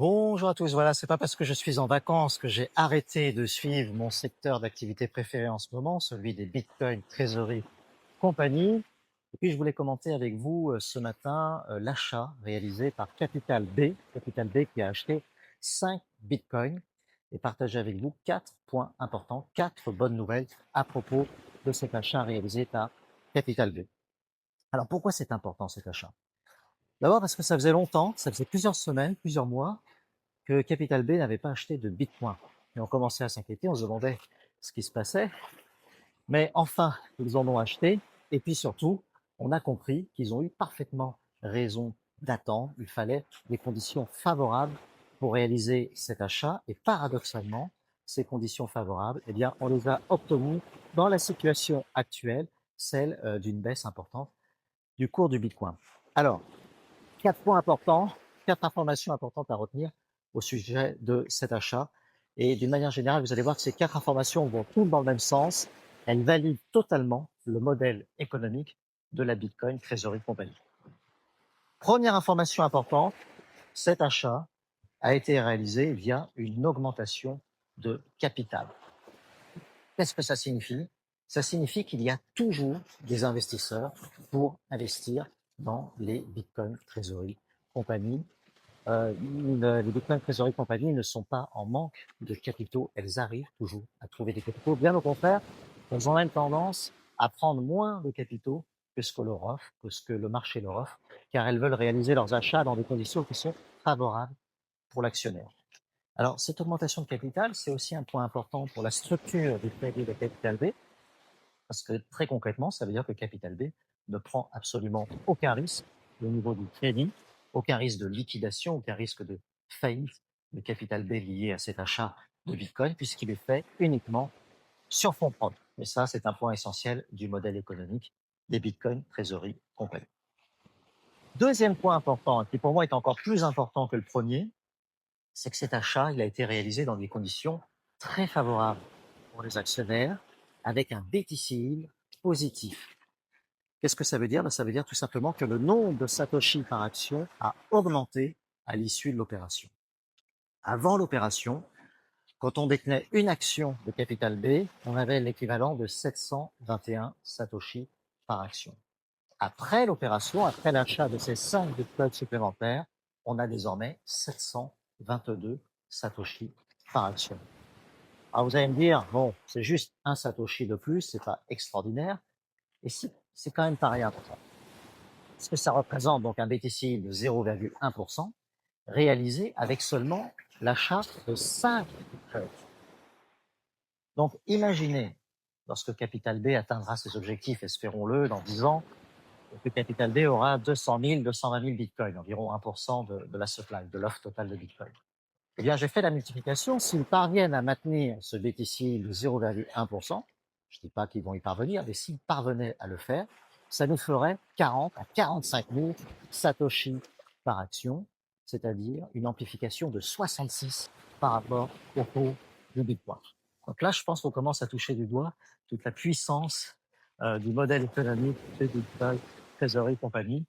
Bonjour à tous. Voilà, c'est pas parce que je suis en vacances que j'ai arrêté de suivre mon secteur d'activité préféré en ce moment, celui des bitcoins, trésorerie, compagnie. Et puis, je voulais commenter avec vous ce matin l'achat réalisé par Capital B qui a acheté 5 bitcoins et partager avec vous 4 points importants, 4 bonnes nouvelles à propos de cet achat réalisé par Capital B. Alors, pourquoi c'est important cet achat? D'abord parce que ça faisait longtemps, ça faisait plusieurs semaines, plusieurs mois que Capital B n'avait pas acheté de Bitcoin. Et on commençait à s'inquiéter, on se demandait ce qui se passait. Mais enfin, ils en ont acheté. Et puis surtout, on a compris qu'ils ont eu parfaitement raison d'attendre. Il fallait des conditions favorables pour réaliser cet achat. Et paradoxalement, ces conditions favorables, eh bien, on les a obtenues dans la situation actuelle, celle d'une baisse importante du cours du Bitcoin. Alors, 4 points importants, 4 informations importantes à retenir au sujet de cet achat. Et d'une manière générale, vous allez voir que ces 4 informations vont toutes dans le même sens. Elles valident totalement le modèle économique de la Bitcoin Treasury Company. Première information importante, cet achat a été réalisé via une augmentation de capital. Qu'est-ce que ça signifie? Ça signifie qu'il y a toujours des investisseurs pour investir dans les Bitcoin Treasury Company. Les Bitcoin Treasury Company ne sont pas en manque de capitaux, elles arrivent toujours à trouver des capitaux. Bien au contraire, elles ont même tendance à prendre moins de capitaux que ce que leur offre, que ce que le marché leur offre, car elles veulent réaliser leurs achats dans des conditions qui sont favorables pour l'actionnaire. Alors, cette augmentation de capital, c'est aussi un point important pour la structure du crédit de Capital B, parce que très concrètement, ça veut dire que Capital B ne prend absolument aucun risque au niveau du crédit, aucun risque de liquidation, aucun risque de faillite de Capital B lié à cet achat de Bitcoin, puisqu'il est fait uniquement sur fonds propres. Et ça, c'est un point essentiel du modèle économique des Bitcoin Treasury Company. Deuxième point important, qui pour moi est encore plus important que le premier, c'est que cet achat, il a été réalisé dans des conditions très favorables pour les actionnaires, avec un BTC Yield positif. Qu'est-ce que ça veut dire? Ça veut dire tout simplement que le nombre de Satoshi par action a augmenté à l'issue de l'opération. Avant l'opération, quand on détenait une action de Capital B, on avait l'équivalent de 721 Satoshi par action. Après l'opération, après l'achat de ces 5 bitcoins supplémentaires, on a désormais 722 Satoshi par action. Alors vous allez me dire, bon, c'est juste un Satoshi de plus, c'est pas extraordinaire, et si, c'est quand même pas rien pour ça. Parce que ça représente donc un BTC de 0,1% réalisé avec seulement l'achat de 5 bitcoins. Donc imaginez, lorsque Capital B atteindra ses objectifs, espérons-le, dans 10 ans, que Capital B aura 200 000, 220 000 bitcoins, environ 1% de la supply, de l'offre totale de bitcoin. Eh bien, j'ai fait la multiplication. S'ils parviennent à maintenir ce BTC de 0,1%, je ne dis pas qu'ils vont y parvenir, mais s'ils parvenaient à le faire, ça nous ferait 40 à 45 000 Satoshi par action, c'est-à-dire une amplification de 66 par rapport au cours du Bitcoin. Donc là, je pense qu'on commence à toucher du doigt toute la puissance du modèle économique de Bitcoin Treasury Company,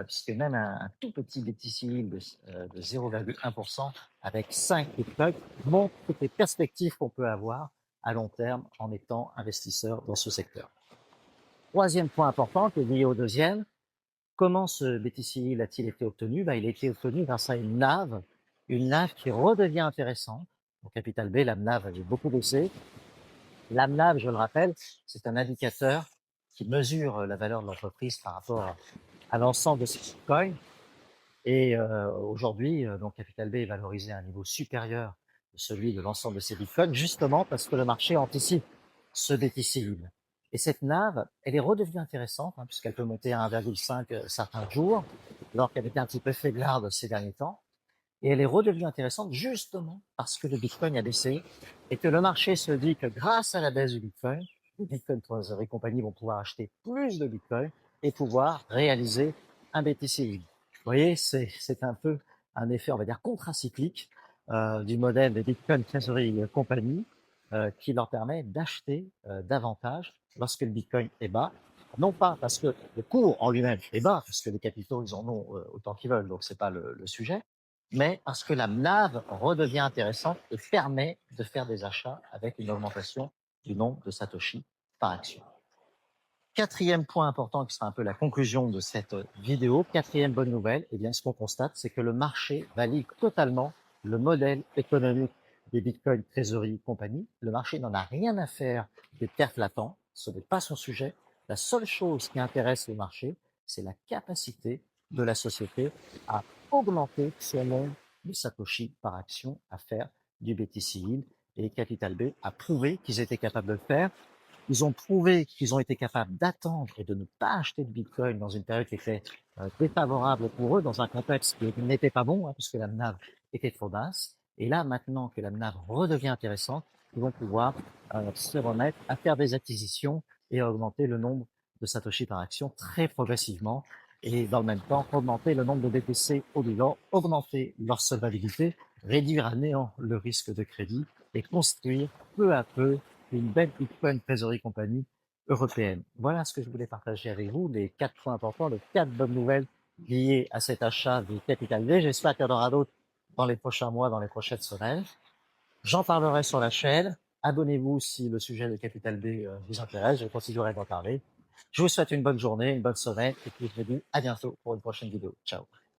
puisque même un tout petit BTC de 0,1% avec 5 bitcoins montre toutes les perspectives qu'on peut avoir à long terme en étant investisseur dans ce secteur. Troisième point important qui est lié au deuxième, comment ce BTC a-t-il été obtenu? Il a été obtenu grâce à une NAV qui redevient intéressante. Au Capital B, la NAV avait beaucoup baissé. La NAV, je le rappelle, c'est un indicateur qui mesure la valeur de l'entreprise par rapport à l'ensemble de ses bitcoins. Et aujourd'hui, donc Capital B est valorisé à un niveau supérieur de celui de l'ensemble de ces bitcoins, justement parce que le marché anticipe ce BTC Yield. Et cette NAV, elle est redevenue intéressante, puisqu'elle peut monter à 1,5 certains jours, alors qu'elle était un petit peu faiblarde ces derniers temps. Et elle est redevenue intéressante justement parce que le Bitcoin a baissé et que le marché se dit que grâce à la baisse du Bitcoin, les Bitcoin Treasury Company vont pouvoir acheter plus de Bitcoin et pouvoir réaliser un BTC Yield. Vous voyez, c'est un peu un effet, on va dire, contracyclique du modèle des Bitcoin Treasury Company qui leur permet d'acheter davantage lorsque le Bitcoin est bas. Non pas parce que le cours en lui-même est bas, parce que les capitaux, ils en ont autant qu'ils veulent, donc c'est pas le sujet, mais parce que la NAV redevient intéressante et permet de faire des achats avec une augmentation du nombre de Satoshi par action. Quatrième point important qui sera un peu la conclusion de cette vidéo, quatrième bonne nouvelle, eh bien, ce qu'on constate, c'est que le marché valide totalement le modèle économique des bitcoins, trésorerie, compagnie. Le marché n'en a rien à faire des pertes latentes. Ce n'est pas son sujet. La seule chose qui intéresse le marché, c'est la capacité de la société à augmenter son nombre de Satoshi par action, à faire du BTC Yield. Et Capital B a prouvé qu'ils étaient capables de le faire. Ils ont prouvé qu'ils ont été capables d'attendre et de ne pas acheter de Bitcoin dans une période qui était défavorable pour eux, dans un contexte qui n'était pas bon, puisque la NAV était trop basse. Et là, maintenant que la NAV redevient intéressante, ils vont pouvoir se remettre à faire des acquisitions et à augmenter le nombre de Satoshi par action très progressivement. Et dans le même temps, augmenter le nombre de BTC au bilan, augmenter leur solvabilité, réduire à néant le risque de crédit et construire peu à peu une belle Bitcoin Treasury Company européenne. Voilà ce que je voulais partager avec vous, les 4 points importants, les 4 bonnes nouvelles liées à cet achat du Capital V. J'espère qu'il y en aura d'autres dans les prochains mois, dans les prochaines semaines. J'en parlerai sur la chaîne. Abonnez-vous si le sujet de Capital B vous intéresse. Je continuerai d'en parler. Je vous souhaite une bonne journée, une bonne semaine et puis je vous dis à bientôt pour une prochaine vidéo. Ciao.